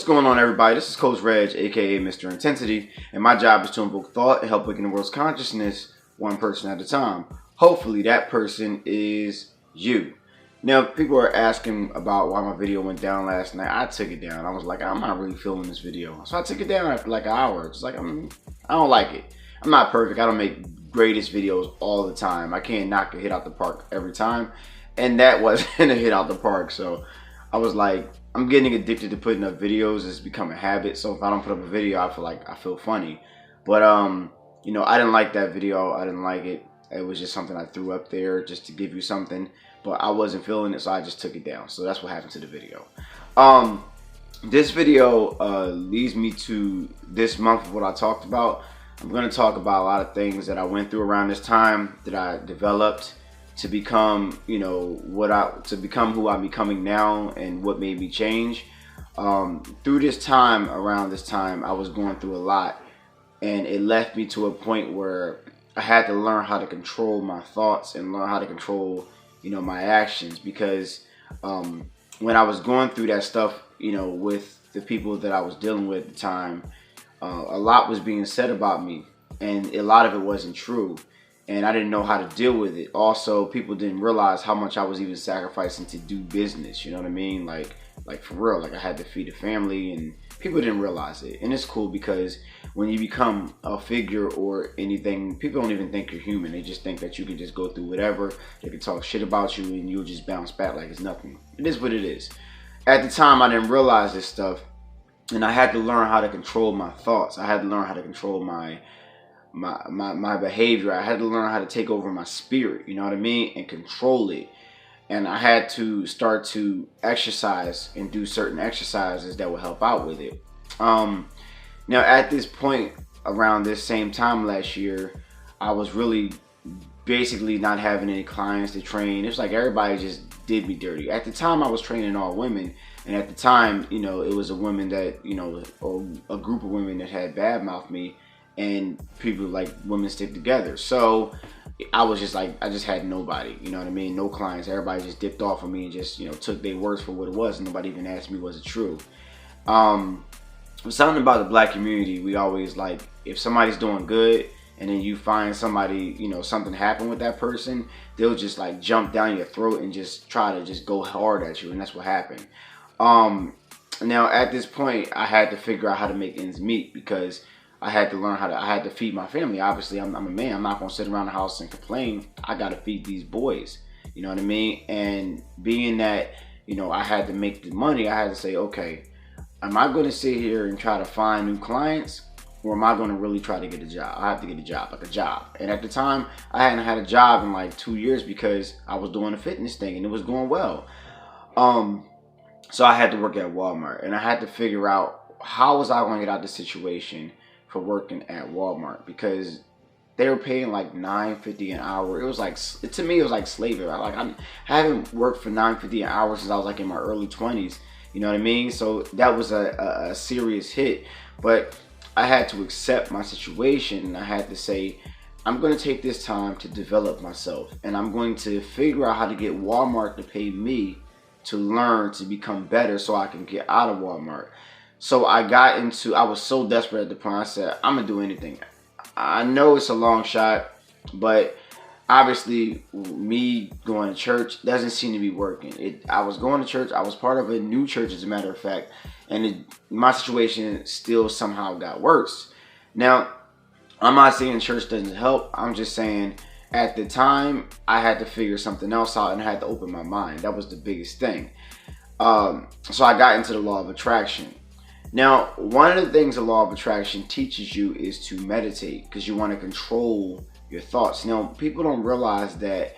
going on, everybody? This is Coach Reg, aka Mr. Intensity, and my job is to invoke thought and help awaken the world's consciousness one person at a time. Hopefully that person is you. Now, people are asking about why my video went down last night. I took it down. I was like, I'm not really feeling this video. So I took it down after like an hour. It's like, I don't like it. I'm not perfect. I don't make greatest videos all the time. I can't knock a hit out the park every time. And that wasn't a hit out the park. So I was like, I'm getting addicted to putting up videos. It's become a habit. So if I don't put up a video, I feel funny. But you know, I didn't like that video. I didn't like it. It was just something I threw up there just to give you something. But I wasn't feeling it, so I just took it down. So that's what happened to the video. This video leads me to this month of what I talked about. I'm going to talk about a lot of things that I went through around this time that I developed to become, you know, who I'm becoming now and what made me change. Through this time, around this time, I was going through a lot, and it left me to a point where I had to learn how to control my thoughts and learn how to control, you know, my actions, because when I was going through that stuff, you know, with the people that I was dealing with at the time, a lot was being said about me, and a lot of it wasn't true, and I didn't know how to deal with it. Also, people didn't realize how much I was even sacrificing to do business, you know what I mean? Like for real, like I had to feed a family, and people didn't realize it. And it's cool because when you become a figure or anything, people don't even think you're human. They just think that you can just go through whatever. They can talk shit about you and you'll just bounce back like it's nothing. It is what it is. At the time, I didn't realize this stuff, and I had to learn how to control my thoughts. I had to learn how to control my behavior. I had to learn how to take over my spirit, you know what I mean, and control it. And I had to start to exercise and do certain exercises that would help out with it. Now, at this point, around this same time last year, I was really basically not having any clients to train. It was like everybody just did me dirty. At the time, I was training all women. And at the time, you know, it was a woman that, you know, or a group of women that had badmouthed me, and people like women stick together. So I was just like, I just had nobody, you know what I mean? No clients. Everybody just dipped off of me and just, you know, took their words for what it was. And nobody even asked me, was it true? Something about the black community, we always like, if somebody's doing good and then you find somebody, you know, something happened with that person, they'll just like jump down your throat and just try to just go hard at you. And that's what happened. Now at this point, I had to figure out how to make ends meet, because I had to learn I had to feed my family. Obviously, I'm a man. I'm not going to sit around the house and complain. I got to feed these boys. You know what I mean? And being that, you know, I had to make the money, I had to say, okay, am I going to sit here and try to find new clients, or am I going to really try to get a job? I have to get a job, like a job. And at the time, I hadn't had a job in like 2 years because I was doing a fitness thing and it was going well. So I had to work at Walmart, and I had to figure out how was I going to get out of the situation for working at Walmart, because they were paying like $9.50 an hour. It was like, to me, it was like slavery. I haven't worked for $9.50 an hour since I was like in my early 20s. You know what I mean? So that was a serious hit. But I had to accept my situation, and I had to say, I'm going to take this time to develop myself, and I'm going to figure out how to get Walmart to pay me to learn to become better so I can get out of Walmart. So I was so desperate at the point, I said, I'm going to do anything. I know it's a long shot, but obviously me going to church doesn't seem to be working. I was going to church. I was part of a new church, as a matter of fact, and my situation still somehow got worse. Now, I'm not saying church doesn't help. I'm just saying at the time, I had to figure something else out, and I had to open my mind. That was the biggest thing. So I got into the law of attraction. Now, one of the things the law of attraction teaches you is to meditate, because you want to control your thoughts. Now, people don't realize that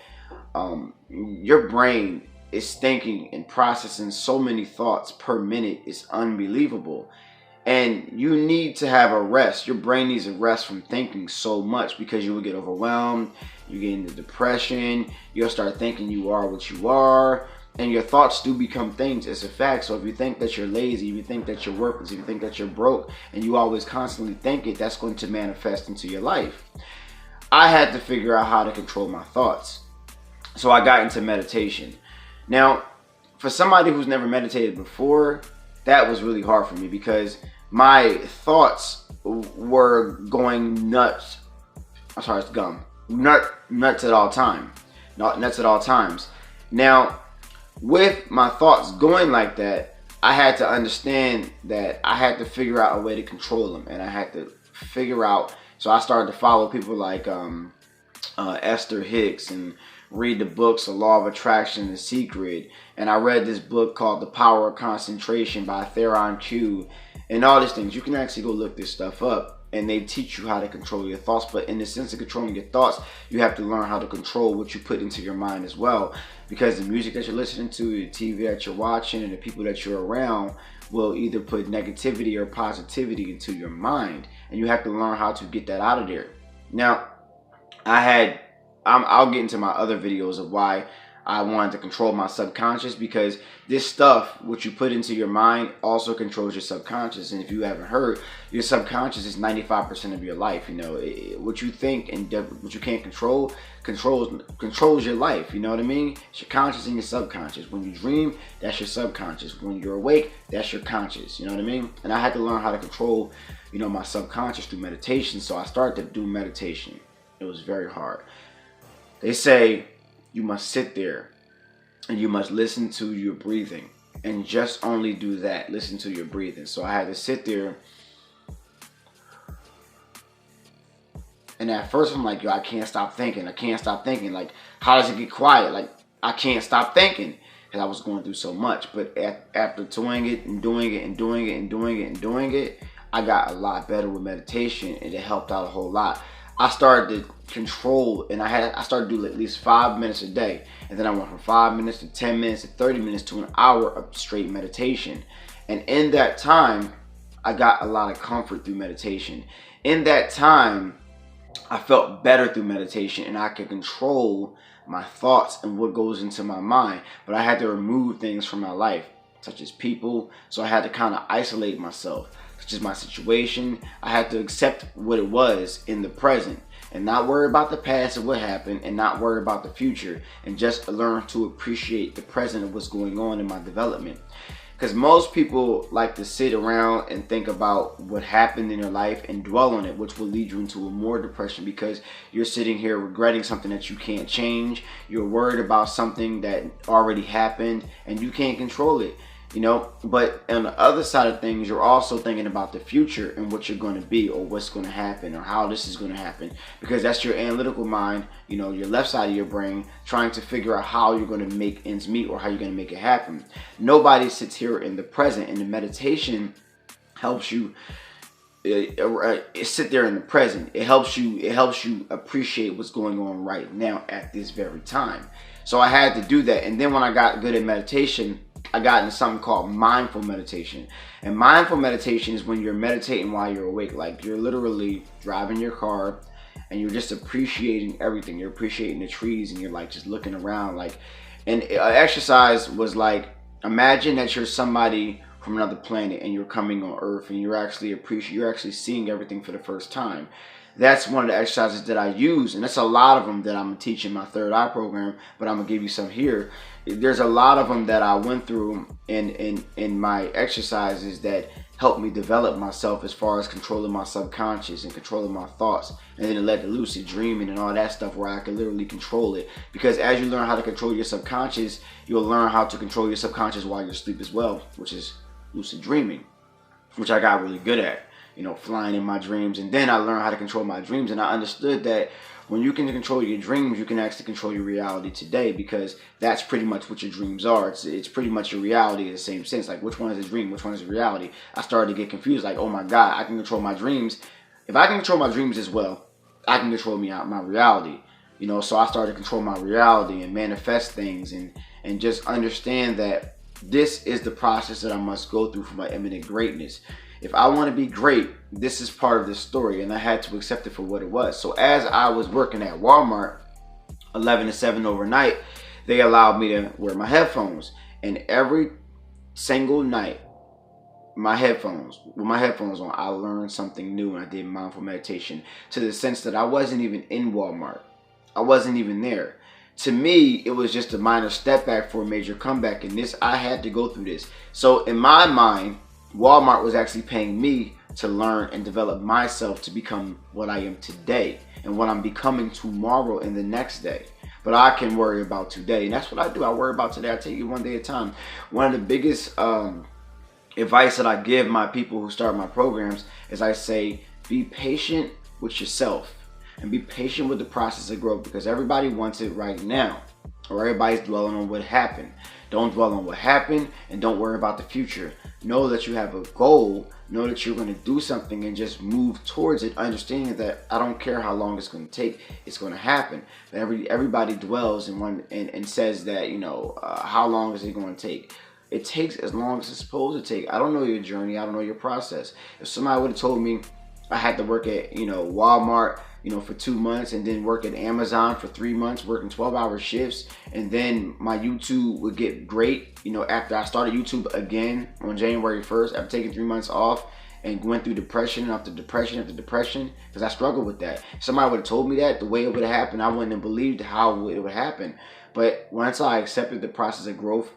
your brain is thinking and processing so many thoughts per minute. It's unbelievable. And you need to have a rest. Your brain needs a rest from thinking so much, because you will get overwhelmed. You get into depression. You'll start thinking you are what you are. And your thoughts do become things. It's a fact. So if you think that you're lazy, if you think that you're worthless, if you think that you're broke, and you always constantly think it, that's going to manifest into your life. I had to figure out how to control my thoughts. So I got into meditation. Now, for somebody who's never meditated before, that was really hard for me because my thoughts were going nuts. I'm sorry, it's gum. Nuts at all time. Not nuts at all times. Now, with my thoughts going like that, I had to understand that I had to figure out a way to control them, and I had to figure out. So I started to follow people like Esther Hicks and read the books The Law of Attraction and The Secret, and I read this book called The Power of Concentration by Theron Q, and all these things. You can actually go look this stuff up, and they teach you how to control your thoughts. But in the sense of controlling your thoughts, you have to learn how to control what you put into your mind as well, because the music that you're listening to, the TV that you're watching, and the people that you're around will either put negativity or positivity into your mind, and you have to learn how to get that out of there. Now, I'll get into my other videos of why I wanted to control my subconscious, because this stuff, what you put into your mind, also controls your subconscious. And if you haven't heard, your subconscious is 95% of your life. You know, what you think and what you can't control controls your life. You know what I mean? It's your conscious and your subconscious. When you dream, that's your subconscious. When you're awake, that's your conscious. You know what I mean? And I had to learn how to control, you know, my subconscious through meditation. So I started to do meditation. It was very hard. They say you must sit there and you must listen to your breathing, and just only do that. Listen to your breathing. So I had to sit there, and at first I'm like, yo, I can't stop thinking. I can't stop thinking. Like, how does it get quiet? Like, I can't stop thinking, because I was going through so much. But after doing it and doing it and doing it and doing it and doing it, I got a lot better with meditation, and it helped out a whole lot. I started to control, and I started to do at least 5 minutes a day, and then I went from 5 minutes to 10 minutes to 30 minutes to an hour of straight meditation. And in that time, I got a lot of comfort through meditation. In that time, I felt better through meditation, and I could control my thoughts and what goes into my mind. But I had to remove things from my life, such as people. So I had to kind of isolate myself, such as my situation. I had to accept what it was in the present, and not worry about the past of what happened, and not worry about the future, and just learn to appreciate the present of what's going on in my development. Because most people like to sit around and think about what happened in your life and dwell on it, which will lead you into a more depression, because you're sitting here regretting something that you can't change. You're worried about something that already happened and you can't control it. You know, but on the other side of things, you're also thinking about the future and what you're going to be, or what's going to happen, or how this is going to happen, because that's your analytical mind, you know, your left side of your brain, trying to figure out how you're going to make ends meet, or how you're going to make it happen. Nobody sits here in the present, and the meditation helps you sit there in the present. It helps you appreciate what's going on right now at this very time. So I had to do that, and then when I got good at meditation, I got into something called mindful meditation. And mindful meditation is when you're meditating while you're awake. Like, you're literally driving your car and you're just appreciating everything. You're appreciating the trees, and you're like just looking around. Like, and exercise was like, imagine that you're somebody from another planet and you're coming on Earth, and you're actually seeing everything for the first time. That's one of the exercises that I use, and that's a lot of them that I'm teaching my third eye program, but I'm gonna give you some here. There's a lot of them that I went through in my exercises that helped me develop myself, as far as controlling my subconscious and controlling my thoughts, and then it led to lucid dreaming and all that stuff, where I could literally control it. Because as you learn how to control your subconscious, you'll learn how to control your subconscious while you're asleep as well, which is lucid dreaming, which I got really good at. You know, flying in my dreams. And then I learned how to control my dreams, and I understood that when you can control your dreams, you can actually control your reality today, because that's pretty much what your dreams are. It's pretty much your reality in the same sense. Like, which one is a dream? Which one is a reality? I started to get confused. Like, oh my God, I can control my dreams. If I can control my dreams as well, I can control my reality. You know, so I started to control my reality and manifest things, and just understand that this is the process that I must go through for my imminent greatness. If I want to be great, this is part of this story, and I had to accept it for what it was. So as I was working at Walmart 11 to 7 overnight, they allowed me to wear my headphones. And every single night, with my headphones on, I learned something new, and I did mindful meditation, to the sense that I wasn't even in Walmart. I wasn't even there. to me, it was just a minor step back for a major comeback. And this, I had to go through this. So in my mind, Walmart was actually paying me to learn and develop myself to become what I am today and what I'm becoming tomorrow and the next day. But I can worry about today, and that's what I do. I worry about today. I take it one day at a time. One of the biggest advice that I give my people who start my programs is I say, be patient with yourself and be patient with the process of growth, because everybody wants it right now, or everybody's dwelling on what happened. Don't dwell on what happened, and don't worry about the future. Know that you have a goal, know that you're going to do something, and just move towards it, understanding that I don't care how long it's going to take, it's going to happen. Everybody dwells in one and says that, you know, how long is it going to take? It takes as long as it's supposed to take. I don't know your journey, I don't know your process. If somebody would have told me I had to work at, you know, Walmart, you know, for 2 months, and then work at Amazon for 3 months, working 12-hour shifts, and then my YouTube would get great, you know, after I started YouTube again on January 1st, after taking 3 months off and went through depression after depression after depression, because I struggled with that. If somebody would have told me that, the way it would have happened, I wouldn't have believed how it would happen. But once I accepted the process of growth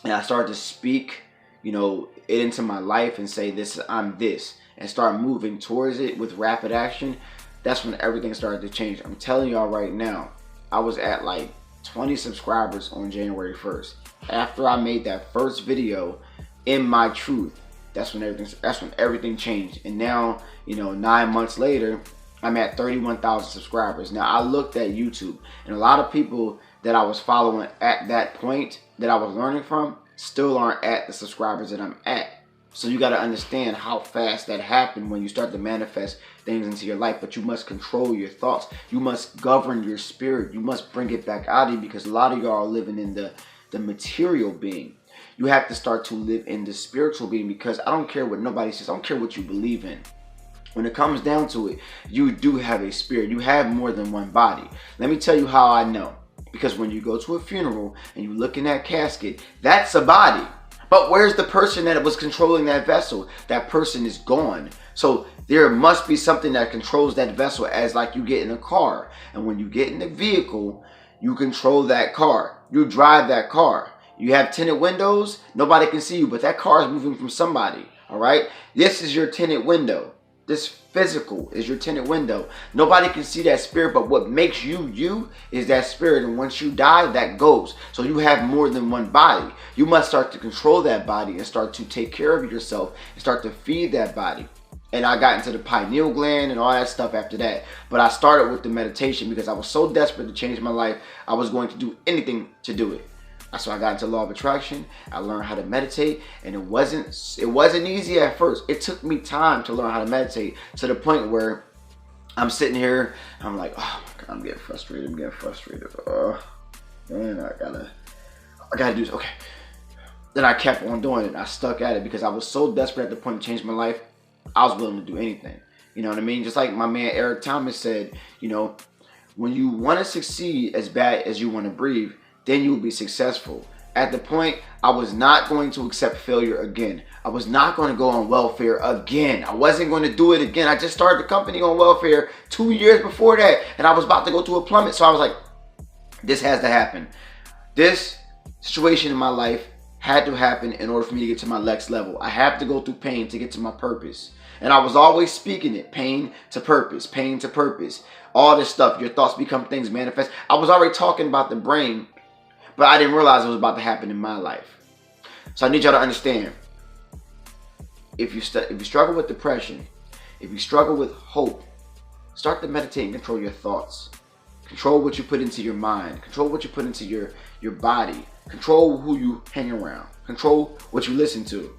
and I started to speak, you know, it into my life and say, I'm this, and start moving towards it with rapid action, that's when everything started to change. I'm telling y'all right now, I was at like 20 subscribers on January 1st. After I made that first video in my truth, that's when everything changed. And now, you know, 9 months later, I'm at 31,000 subscribers. Now, I looked at YouTube, and a lot of people that I was following at that point that I was learning from still aren't at the subscribers that I'm at. So you got to understand how fast that happened when you start to manifest things into your life. But you must control your thoughts. You must govern your spirit. You must bring it back out of you, because a lot of y'all are living in the material being. You have to start to live in the spiritual being, because I don't care what nobody says. I don't care what you believe in. When it comes down to it, you do have a spirit. You have more than one body. Let me tell you how I know. Because when you go to a funeral and you look in that casket, that's a body. But where's the person that was controlling that vessel? That person is gone. So there must be something that controls that vessel, as like you get in a car. And when you get in the vehicle, you control that car. You drive that car. You have tinted windows. Nobody can see you, but that car is moving from somebody. All right? This is your tinted window. This physical is your tinted window. Nobody can see that spirit, but what makes you you is that spirit. And once you die, that goes. So you have more than one body. You must start to control that body and start to take care of yourself and start to feed that body. And I got into the pineal gland and all that stuff after that. But I started with the meditation because I was so desperate to change my life. I was going to do anything to do it. So I got into law of attraction. I learned how to meditate, and it wasn't easy at first. It took me time to learn how to meditate, to the point where I'm sitting here, I'm like, oh my God, I'm getting frustrated. Man, I gotta do this. Okay. Then I kept on doing it. I stuck at it because I was so desperate at the point to change my life. I was willing to do anything. You know what I mean? Just like my man Eric Thomas said, you know, when you want to succeed as bad as you want to breathe, then you will be successful. At the point, I was not going to accept failure again. I was not going to go on welfare again. I wasn't going to do it again. I just started the company on welfare 2 years before that, and I was about to go to a plummet. So I was like, this has to happen. This situation in my life had to happen in order for me to get to my next level. I have to go through pain to get to my purpose. And I was always speaking it, pain to purpose, pain to purpose. All this stuff, your thoughts become things, manifest. I was already talking about the brain, but I didn't realize it was about to happen in my life. So I need y'all to understand, if you struggle with depression, if you struggle with hope, start to meditate and control your thoughts. Control what you put into your mind. Control what you put into your body. Control who you hang around. Control what you listen to.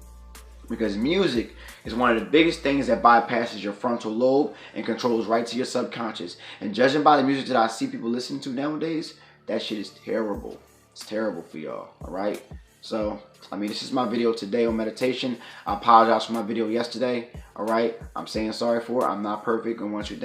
Because music is one of the biggest things that bypasses your frontal lobe and controls right to your subconscious. And judging by the music that I see people listening to nowadays, that shit is terrible. It's terrible for y'all, all right? So, I mean, this is my video today on meditation. I apologize for my video yesterday, all right? I'm saying sorry for it. I'm not perfect. And once you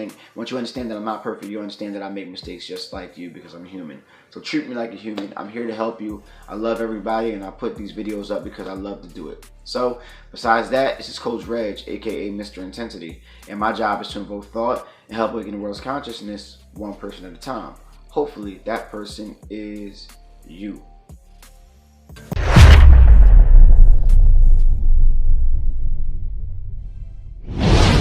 understand that I'm not perfect, you understand that I make mistakes just like you, because I'm human. So treat me like a human. I'm here to help you. I love everybody, and I put these videos up because I love to do it. So, besides that, this is Coach Reg, aka Mr. Intensity. And my job is to invoke thought and help awaken the world's consciousness one person at a time. hopefully that person is you.